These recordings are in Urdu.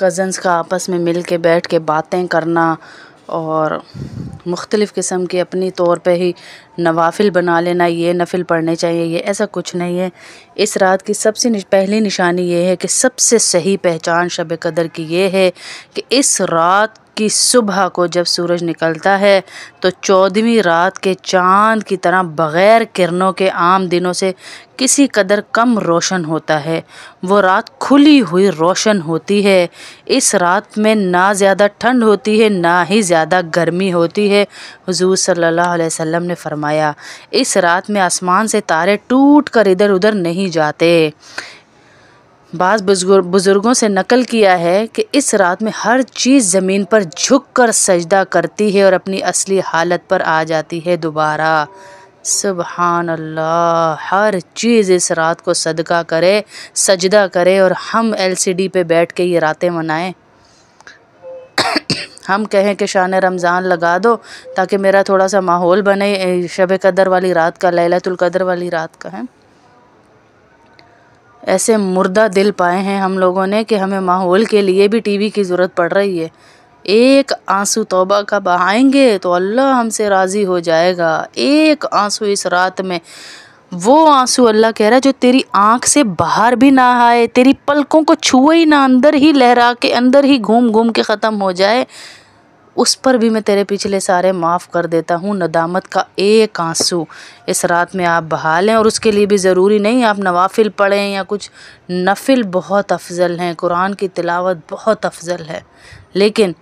کزنس کا آپس میں مل کے بیٹھ کے باتیں کرنا اور مختلف قسم کے اپنی طور پہ ہی نوافل بنا لینا، یہ نفل پڑھنے چاہیے، یہ ایسا کچھ نہیں ہے۔ اس رات کی سب سے پہلی نشانی یہ ہے کہ سب سے صحیح پہچان شب قدر کی یہ ہے کہ اس رات کی صبح کو جب سورج نکلتا ہے تو 14ویں رات کے چاند کی طرح بغیر کرنوں کے عام دنوں سے کسی قدر کم روشن ہوتا ہے۔ وہ رات کھلی ہوئی روشن ہوتی ہے۔ اس رات میں نہ زیادہ ٹھنڈ ہوتی ہے نہ ہی زیادہ گرمی ہوتی ہے۔ حضور صلی اللہ علیہ وسلم نے فرمایا اس رات میں آسمان سے تارے ٹوٹ کر ادھر ادھر نہیں جاتے۔ بعض بزرگوں سے نقل کیا ہے کہ اس رات میں ہر چیز زمین پر جھک کر سجدہ کرتی ہے اور اپنی اصلی حالت پر آ جاتی ہے دوبارہ۔ سبحان اللہ، ہر چیز اس رات کو صدقہ کرے، سجدہ کرے، اور ہم LCD پہ بیٹھ کے یہ راتیں منائیں۔ ہم کہیں کہ شان رمضان لگا دو تاکہ میرا تھوڑا سا ماحول بنے شب قدر والی رات کا، لیلۃ القدر والی رات کا ہے۔ ایسے مردہ دل پائے ہیں ہم لوگوں نے کہ ہمیں ماحول کے لیے بھی ٹی وی کی ضرورت پڑ رہی ہے۔ ایک آنسو توبہ کا بہائیں گے تو اللہ ہم سے راضی ہو جائے گا۔ ایک آنسو اس رات میں، وہ آنسو اللہ کہہ رہا ہے جو تیری آنکھ سے باہر بھی نہ آئے، تیری پلکوں کو چھوئے ہی نہ، اندر ہی لہرا کے اندر ہی گھوم گھوم کے ختم ہو جائے، اس پر بھی میں تیرے پچھلے سارے معاف کر دیتا ہوں۔ ندامت کا ایک آنسو اس رات میں آپ بہا لیں، اور اس کے لیے بھی ضروری نہیں آپ نوافل پڑھیں یا کچھ، نفل بہت افضل ہیں، قرآن کی تلاوت بہت افضل ہے، لیکن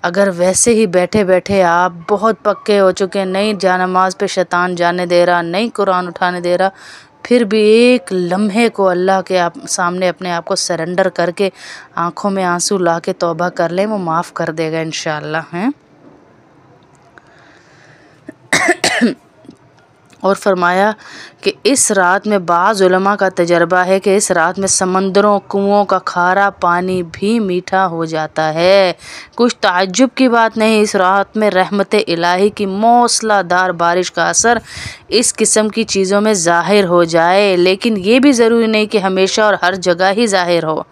اگر ویسے ہی بیٹھے بیٹھے آپ بہت پکے ہو چکے، نہیں جانماز پہ شیطان جانے دے رہا، نہیں قرآن اٹھانے دے رہا، پھر بھی ایک لمحے کو اللہ کے سامنے اپنے آپ کو سرنڈر کر کے آنکھوں میں آنسو لا کے توبہ کر لیں، وہ معاف کر دے گا انشاءاللہ ہیں۔ اور فرمایا کہ اس رات میں بعض علماء کا تجربہ ہے کہ اس رات میں سمندروں، کنوؤں کا کھارا پانی بھی میٹھا ہو جاتا ہے۔ کچھ تعجب کی بات نہیں، اس رات میں رحمت الہی کی موسلا دھار بارش کا اثر اس قسم کی چیزوں میں ظاہر ہو جائے، لیکن یہ بھی ضروری نہیں کہ ہمیشہ اور ہر جگہ ہی ظاہر ہو۔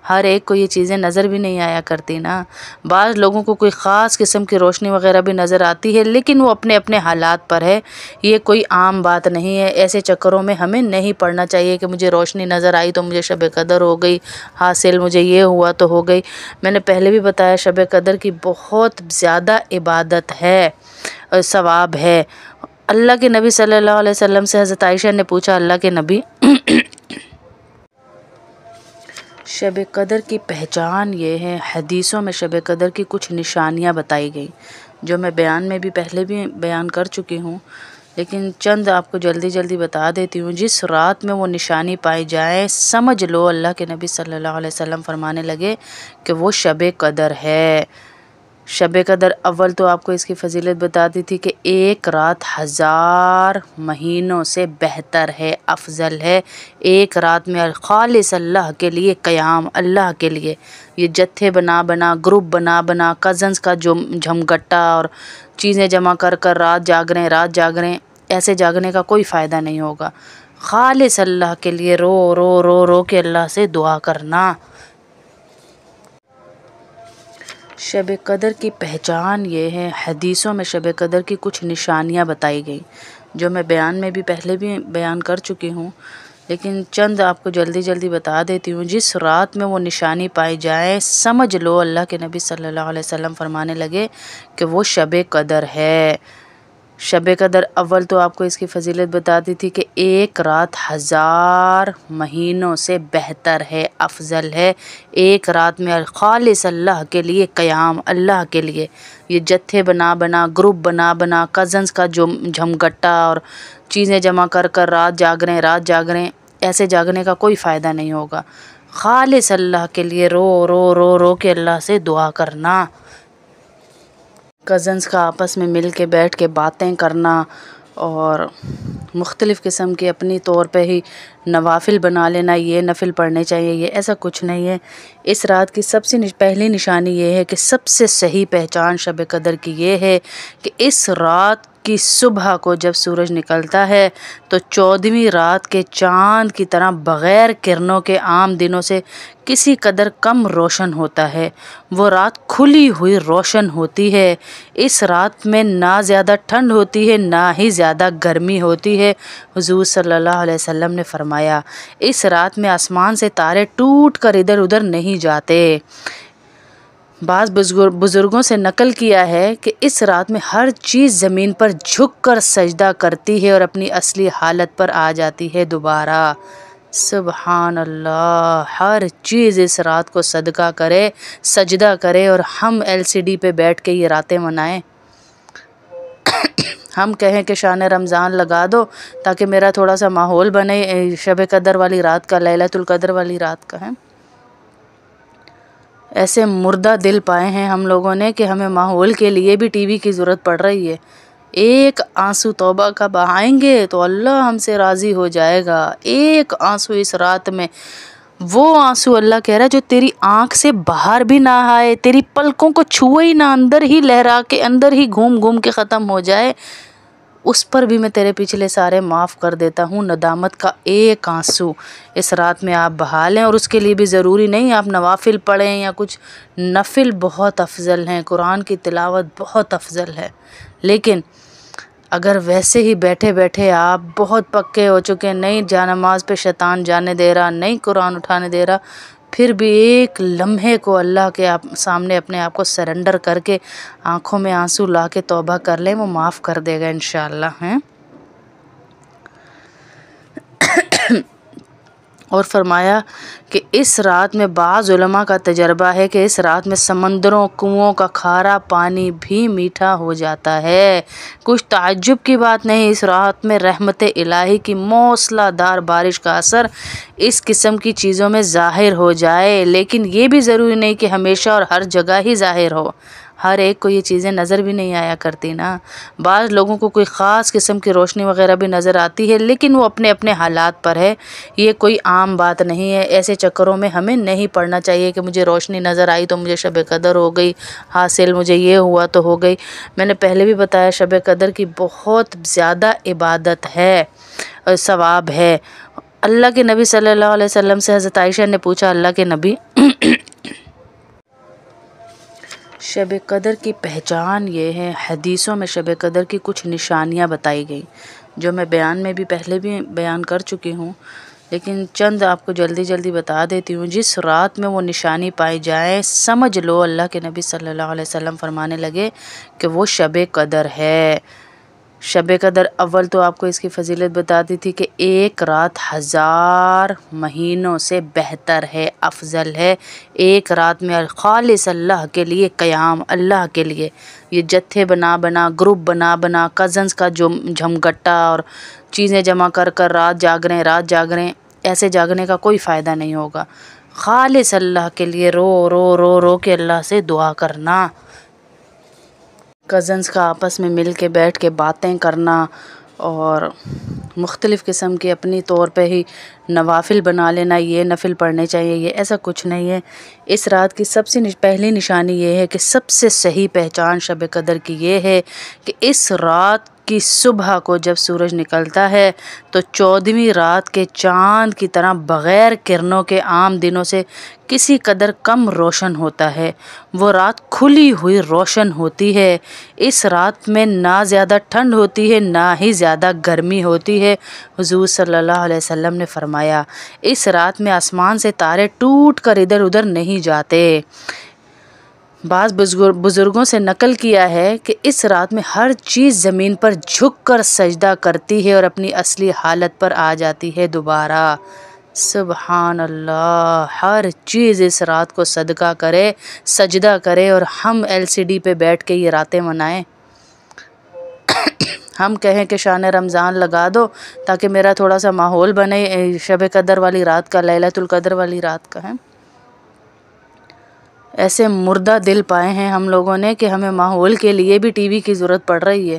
ہر ایک کو یہ چیزیں نظر بھی نہیں آیا کرتی نا۔ بعض لوگوں کو کوئی خاص قسم کی روشنی وغیرہ بھی نظر آتی ہے، لیکن وہ اپنے اپنے حالات پر ہے، یہ کوئی عام بات نہیں ہے۔ ایسے چکروں میں ہمیں نہیں پڑھنا چاہیے کہ مجھے روشنی نظر آئی تو مجھے شب قدر ہو گئی، حاصل مجھے یہ ہوا تو ہو گئی۔ میں نے پہلے بھی بتایا شب قدر کی بہت زیادہ عبادت ہے اور ثواب ہے۔ اللہ کے نبی صلی اللہ علیہ وسلم سے حضرت عائشہ نے پوچھا، اللہ کے نبی شب قدر کی پہچان یہ ہے، حدیثوں میں شب قدر کی کچھ نشانیاں بتائی گئی جو میں بیان میں بھی پہلے بھی بیان کر چکی ہوں، لیکن چند آپ کو جلدی جلدی بتا دیتی ہوں۔ جس رات میں وہ نشانی پائی جائے سمجھ لو اللہ کے نبی صلی اللہ علیہ وسلم فرمانے لگے کہ وہ شب قدر ہے۔ شب قدر اول تو آپ کو اس کی فضیلت بتا دی تھی کہ ایک رات 1000 مہینوں سے بہتر ہے، افضل ہے۔ ایک رات میں خالص اللہ کے لیے قیام، اللہ کے لیے یہ جتھے بنا بنا، گروپ بنا بنا، کزنز کا جو جھمگٹا اور چیزیں جمع کر کر رات جاگ رہے ہیں، ایسے جاگنے کا کوئی فائدہ نہیں ہوگا۔ خالص اللہ کے لیے رو رو رو رو کے اللہ سے دعا کرنا۔ شب قدر کی پہچان یہ ہے، حدیثوں میں شب قدر کی کچھ نشانیاں بتائی گئی جو میں بیان میں بھی پہلے بھی بیان کر چکی ہوں، لیکن چند آپ کو جلدی جلدی بتا دیتی ہوں۔ جس رات میں وہ نشانی پائی جائے سمجھ لو اللہ کے نبی صلی اللہ علیہ وسلم فرمانے لگے کہ وہ شب قدر ہے۔ شب قدر اول تو آپ کو اس کی فضیلت بتا دی تھی کہ ایک رات 1000 مہینوں سے بہتر ہے، افضل ہے۔ ایک رات میں خالص اللہ کے لیے قیام، اللہ کے لیے یہ جتھے بنا بنا، گروپ بنا بنا، کزنز کا جو جھمگٹا اور چیزیں جمع کر کر رات جاگ رہے ہیں، ایسے جاگنے کا کوئی فائدہ نہیں ہوگا۔ خالص اللہ کے لیے رو رو رو رو کے اللہ سے دعا کرنا۔ کزنز کا آپس میں مل کے بیٹھ کے باتیں کرنا اور مختلف قسم کے اپنی طور پہ ہی نوافل بنا لینا، یہ نفل پڑھنے چاہیے، یہ ایسا کچھ نہیں ہے۔ اس رات کی سب سے پہلی نشانی یہ ہے کہ سب سے صحیح پہچان شب قدر کی یہ ہے کہ اس رات کی صبح کو جب سورج نکلتا ہے تو 14ویں رات کے چاند کی طرح بغیر کرنوں کے عام دنوں سے کسی قدر کم روشن ہوتا ہے۔ وہ رات کھلی ہوئی روشن ہوتی ہے۔ اس رات میں نہ زیادہ ٹھنڈ ہوتی ہے نہ ہی زیادہ گرمی ہوتی ہے۔ حضور صلی اللہ علیہ وسلم نے فرمایا، اس رات میں آسمان سے تارے ٹوٹ کر ادھر ادھر نہیں جاتے۔ بعض بزرگوں سے نقل کیا ہے کہ اس رات میں ہر چیز زمین پر جھک کر سجدہ کرتی ہے اور اپنی اصلی حالت پر آ جاتی ہے دوبارہ۔ سبحان اللہ، ہر چیز اس رات کو صدقہ کرے، سجدہ کرے، اور ہم LCD پہ بیٹھ کے یہ راتیں منائیں۔ ہم کہیں کہ شان رمضان لگا دو تاکہ میرا تھوڑا سا ماحول بنے شب قدر والی رات کا، لیلۃ القدر والی رات کا ہے۔ ایسے مردہ دل پائے ہیں ہم لوگوں نے کہ ہمیں ماحول کے لیے بھی ٹی وی کی ضرورت پڑ رہی ہے۔ ایک آنسو توبہ کا بہائیں گے تو اللہ ہم سے راضی ہو جائے گا۔ ایک آنسو اس رات میں، وہ آنسو اللہ کہہ رہا ہے جو تیری آنکھ سے باہر بھی نہ آئے، تیری پلکوں کو چھوئے ہی نہ، اندر ہی لہرا کے، اندر ہی گھوم گھوم کے ختم ہو جائے، اس پر بھی میں تیرے پچھلے سارے معاف کر دیتا ہوں۔ ندامت کا ایک آنسو اس رات میں آپ بہا لیں، اور اس کے لیے بھی ضروری نہیں آپ نوافل پڑھیں یا کچھ، نفل بہت افضل ہیں، قرآن کی تلاوت بہت افضل ہے، لیکن اگر ویسے ہی بیٹھے بیٹھے آپ بہت پکے ہو چکے، نہیں جانماز پہ شیطان جانے دے رہا، نہیں قرآن اٹھانے دے رہا، پھر بھی ایک لمحے کو اللہ کے سامنے اپنے آپ کو سرنڈر کر کے آنکھوں میں آنسو لا کے توبہ کر لیں، وہ معاف کر دے گا انشاءاللہ ہیں۔ اور فرمایا کہ اس رات میں بعض علماء کا تجربہ ہے کہ اس رات میں سمندروں، کنوؤں کا کھارا پانی بھی میٹھا ہو جاتا ہے۔ کچھ تعجب کی بات نہیں، اس رات میں رحمت الہی کی موسلا دھار بارش کا اثر اس قسم کی چیزوں میں ظاہر ہو جائے، لیکن یہ بھی ضروری نہیں کہ ہمیشہ اور ہر جگہ ہی ظاہر ہو۔ ہر ایک کو یہ چیزیں نظر بھی نہیں آیا کرتی نا۔ بعض لوگوں کو کوئی خاص قسم کی روشنی وغیرہ بھی نظر آتی ہے، لیکن وہ اپنے اپنے حالات پر ہے، یہ کوئی عام بات نہیں ہے۔ ایسے چکروں میں ہمیں نہیں پڑنا چاہیے کہ مجھے روشنی نظر آئی تو مجھے شب قدر ہو گئی حاصل، مجھے یہ ہوا تو ہو گئی۔ میں نے پہلے بھی بتایا شب قدر کی بہت زیادہ عبادت ہے، ثواب ہے۔ اللہ کے نبی صلی اللہ علیہ وسلم سے حضرت عائشہ نے پوچھا، اللہ کے نبی شب قدر کی پہچان یہ ہے، حدیثوں میں شب قدر کی کچھ نشانیاں بتائی گئیں جو میں بیان میں بھی پہلے بھی بیان کر چکی ہوں، لیکن چند آپ کو جلدی جلدی بتا دیتی ہوں۔ جس رات میں وہ نشانی پائی جائے سمجھ لو اللہ کے نبی صلی اللہ علیہ وسلم فرمانے لگے کہ وہ شب قدر ہے۔ شب قدر اول تو آپ کو اس کی فضیلت بتا دی تھی کہ ایک رات 1000 مہینوں سے بہتر ہے، افضل ہے۔ ایک رات میں خالص اللہ کے لیے قیام، اللہ کے لیے یہ جتھے بنا بنا، گروپ بنا بنا، کزنز کا جو جھمگٹا اور چیزیں جمع کر کر رات جاگ رہے ہیں، ایسے جاگنے کا کوئی فائدہ نہیں ہوگا۔ خالص اللہ کے لیے رو رو رو رو کے اللہ سے دعا کرنا، کزنز کا آپس میں مل کے بیٹھ کے باتیں کرنا، اور مختلف قسم کے اپنی طور پہ ہی نوافل بنا لینا، یہ نفل پڑھنے چاہیے، یہ ایسا کچھ نہیں ہے۔ اس رات کی سب سے پہلی نشانی یہ ہے کہ سب سے صحیح پہچان شب قدر کی یہ ہے کہ اس رات کی صبح کو جب سورج نکلتا ہے تو 14ویں رات کے چاند کی طرح بغیر کرنوں کے عام دنوں سے کسی قدر کم روشن ہوتا ہے۔ وہ رات کھلی ہوئی روشن ہوتی ہے۔ اس رات میں نہ زیادہ ٹھنڈ ہوتی ہے نہ ہی زیادہ گرمی ہوتی ہے۔ حضور صلی اللہ علیہ وسلم نے فرمایا، اس رات میں آسمان سے تارے ٹوٹ کر ادھر ادھر نہیں جاتے۔ بعض بزرگوں سے نقل کیا ہے کہ اس رات میں ہر چیز زمین پر جھک کر سجدہ کرتی ہے اور اپنی اصلی حالت پر آ جاتی ہے دوبارہ۔ سبحان اللہ، ہر چیز اس رات کو صدقہ کرے، سجدہ کرے، اور ہم LCD پہ بیٹھ کے یہ راتیں منائیں۔ ہم کہیں کہ شان رمضان لگا دو تاکہ میرا تھوڑا سا ماحول بنے شب قدر والی رات کا، لیلۃ القدر والی رات کا ہے۔ ایسے مردہ دل پائے ہیں ہم لوگوں نے کہ ہمیں ماحول کے لیے بھی ٹی وی کی ضرورت پڑ رہی ہے۔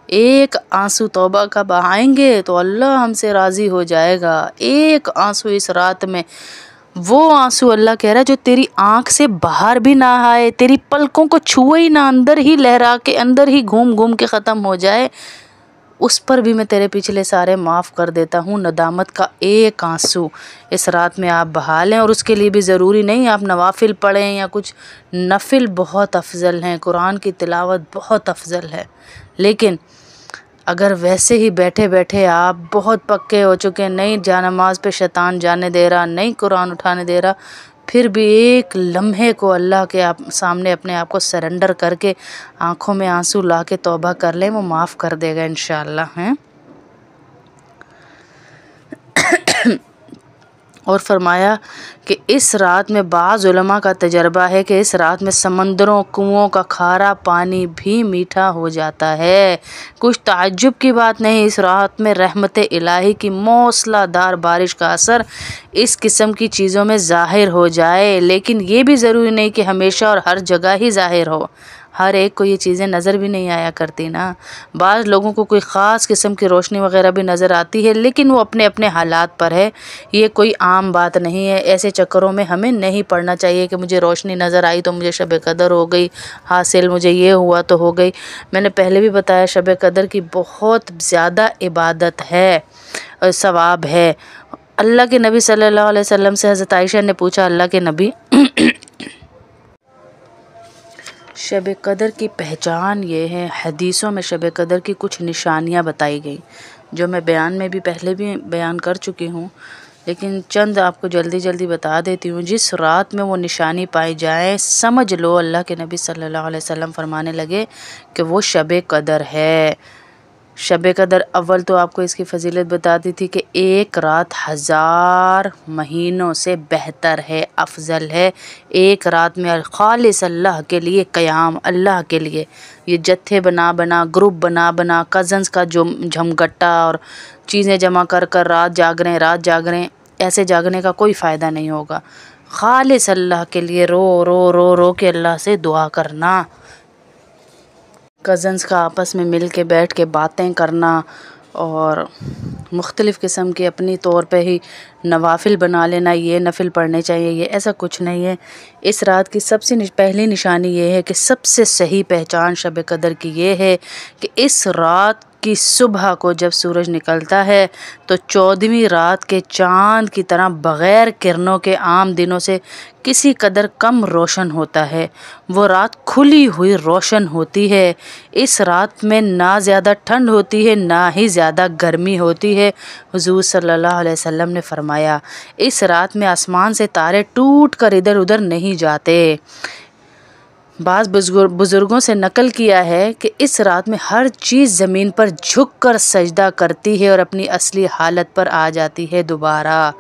ایک آنسو توبہ کا بہائیں گے تو اللہ ہم سے راضی ہو جائے گا۔ ایک آنسو اس رات میں، وہ آنسو اللہ کہہ رہا ہے جو تیری آنکھ سے باہر بھی نہ آئے، تیری پلکوں کو چھوئے ہی نہ، اندر ہی لہرا کے، اندر ہی گھوم گھوم کے ختم ہو جائے، اس پر بھی میں تیرے پچھلے سارے معاف کر دیتا ہوں۔ ندامت کا ایک آنسو اس رات میں آپ بہا لیں، اور اس کے لیے بھی ضروری نہیں آپ نوافل پڑھیں یا کچھ، نفل بہت افضل ہیں، قرآن کی تلاوت بہت افضل ہے، لیکن اگر ویسے ہی بیٹھے بیٹھے آپ بہت پکے ہو چکے، نہیں جانماز پہ شیطان جانے دے رہا، نہیں قرآن اٹھانے دے رہا، پھر بھی ایک لمحے کو اللہ کے سامنے اپنے آپ کو سرنڈر کر کے آنکھوں میں آنسو لا کے توبہ کر لیں، وہ معاف کر دے گا انشاءاللہ ہیں۔ اور فرمایا کہ اس رات میں بعض علماء کا تجربہ ہے کہ اس رات میں سمندروں، کنوؤں کا کھارا پانی بھی میٹھا ہو جاتا ہے۔ کچھ تعجب کی بات نہیں، اس رات میں رحمت الہی کی موسلا دھار بارش کا اثر اس قسم کی چیزوں میں ظاہر ہو جائے، لیکن یہ بھی ضروری نہیں کہ ہمیشہ اور ہر جگہ ہی ظاہر ہو۔ ہر ایک کو یہ چیزیں نظر بھی نہیں آیا کرتی نا، بعض لوگوں کو کوئی خاص قسم کی روشنی وغیرہ بھی نظر آتی ہے، لیکن وہ اپنے اپنے حالات پر ہے، یہ کوئی عام بات نہیں ہے۔ ایسے چکروں میں ہمیں نہیں پڑنا چاہیے کہ مجھے روشنی نظر آئی تو مجھے شب قدر ہو گئی، حاصل مجھے یہ ہوا تو ہو گئی۔ میں نے پہلے بھی بتایا شب قدر کی بہت زیادہ عبادت ہے، ثواب ہے۔ اللہ کے نبی صلی اللہ علیہ وسلم سے حضرت عائشہ نے پوچھا، اللہ کے نبی شب قدر کی پہچان یہ ہے، حدیثوں میں شب قدر کی کچھ نشانیاں بتائی گئیں جو میں بیان میں بھی پہلے بھی بیان کر چکی ہوں، لیکن چند آپ کو جلدی جلدی بتا دیتی ہوں۔ جس رات میں وہ نشانی پائی جائے سمجھ لو اللہ کے نبی صلی اللہ علیہ وسلم فرمانے لگے کہ وہ شب قدر ہے۔ شب قدر اول تو آپ کو اس کی فضیلت بتا دی تھی کہ ایک رات 1000 مہینوں سے بہتر ہے، افضل ہے۔ ایک رات میں خالص اللہ کے لیے قیام، اللہ کے لیے یہ جتھے بنا بنا، گروپ بنا بنا، کزنز کا جو جھمگٹا اور چیزیں جمع کر کر رات جاگ رہے ہیں، ایسے جاگنے کا کوئی فائدہ نہیں ہوگا۔ خالص اللہ کے لیے رو رو رو رو کے اللہ سے دعا کرنا، کزنز کا آپس میں مل کے بیٹھ کے باتیں کرنا، اور مختلف قسم کے اپنی طور پہ ہی نوافل بنا لینا، یہ نفل پڑھنے چاہیے، یہ ایسا کچھ نہیں ہے۔ اس رات کی سب سے پہلی نشانی یہ ہے کہ سب سے صحیح پہچان شب قدر کی یہ ہے کہ اس رات کی صبح کو جب سورج نکلتا ہے تو 14ویں رات کے چاند کی طرح بغیر کرنوں کے عام دنوں سے کسی قدر کم روشن ہوتا ہے۔ وہ رات کھلی ہوئی روشن ہوتی ہے۔ اس رات میں نہ زیادہ ٹھنڈ ہوتی ہے نہ ہی زیادہ گرمی ہوتی ہے۔ حضور صلی اللہ علیہ وسلم نے فرمایا اس رات میں آسمان سے تارے ٹوٹ کر ادھر ادھر نہیں جاتے۔ بعض بزرگوں سے نقل کیا ہے کہ اس رات میں ہر چیز زمین پر جھک کر سجدہ کرتی ہے اور اپنی اصلی حالت پر آ جاتی ہے دوبارہ۔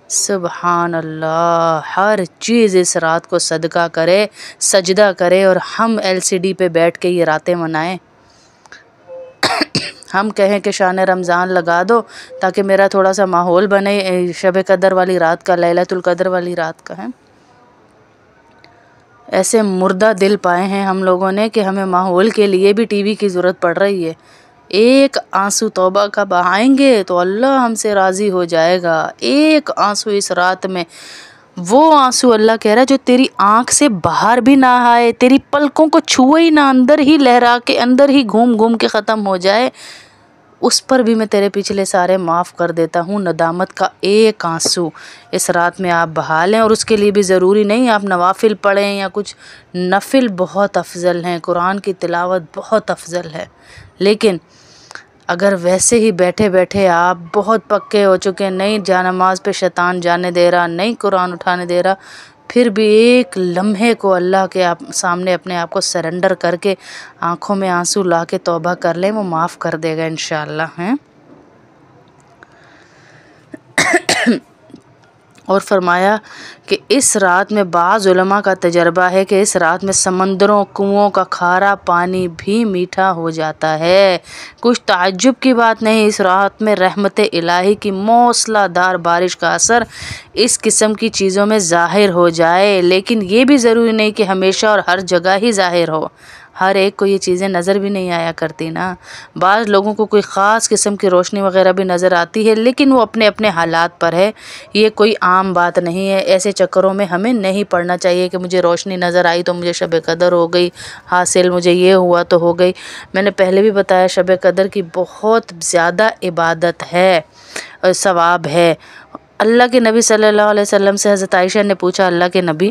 سبحان اللہ، ہر چیز اس رات کو صدقہ کرے، سجدہ کرے، اور ہم LCD پہ بیٹھ کے یہ راتیں منائیں۔ ہم کہیں کہ شان رمضان لگا دو تاکہ میرا تھوڑا سا ماحول بنے شب قدر والی رات کا، لیلۃ القدر والی رات کا ہے۔ ایسے مردہ دل پائے ہیں ہم لوگوں نے کہ ہمیں ماحول کے لیے بھی ٹی وی کی ضرورت پڑ رہی ہے۔ ایک آنسو توبہ کا بہائیں گے تو اللہ ہم سے راضی ہو جائے گا۔ ایک آنسو اس رات میں، وہ آنسو اللہ کہہ رہا ہے جو تیری آنکھ سے باہر بھی نہ آئے، تیری پلکوں کو چھوئے ہی نہ، اندر ہی لہرا کے، اندر ہی گھوم گھوم کے ختم ہو جائے، اس پر بھی میں تیرے پچھلے سارے معاف کر دیتا ہوں۔ ندامت کا ایک آنسو اس رات میں آپ بہا لیں، اور اس کے لیے بھی ضروری نہیں آپ نوافل پڑھیں یا کچھ، نفل بہت افضل ہیں، قرآن کی تلاوت بہت افضل ہے، لیکن اگر ویسے ہی بیٹھے بیٹھے آپ بہت پکے ہو چکے، نہیں جانماز پہ شیطان جانے دے رہا، نہیں قرآن اٹھانے دے رہا، پھر بھی ایک لمحے کو اللہ کے سامنے اپنے آپ کو سرنڈر کر کے آنکھوں میں آنسو لا کے توبہ کر لیں، وہ معاف کر دے گا انشاءاللہ ہیں۔ اور فرمایا کہ اس رات میں بعض علماء کا تجربہ ہے کہ اس رات میں سمندروں، کنوؤں کا کھارا پانی بھی میٹھا ہو جاتا ہے۔ کچھ تعجب کی بات نہیں، اس رات میں رحمت الہی کی موسلا دھار بارش کا اثر اس قسم کی چیزوں میں ظاہر ہو جائے، لیکن یہ بھی ضروری نہیں کہ ہمیشہ اور ہر جگہ ہی ظاہر ہو۔ ہر ایک کو یہ چیزیں نظر بھی نہیں آیا کرتی نا۔ بعض لوگوں کو کوئی خاص قسم کی روشنی وغیرہ بھی نظر آتی ہے، لیکن وہ اپنے اپنے حالات پر ہے، یہ کوئی عام بات نہیں ہے۔ ایسے چکروں میں ہمیں نہیں پڑنا چاہیے کہ مجھے روشنی نظر آئی تو مجھے شب قدر ہو گئی حاصل، مجھے یہ ہوا تو ہو گئی۔ میں نے پہلے بھی بتایا شب قدر کی بہت زیادہ عبادت ہے اور ثواب ہے۔ اللہ کے نبی صلی اللہ علیہ وسلم سے حضرت عائشہ نے پوچھا، اللہ کے نبی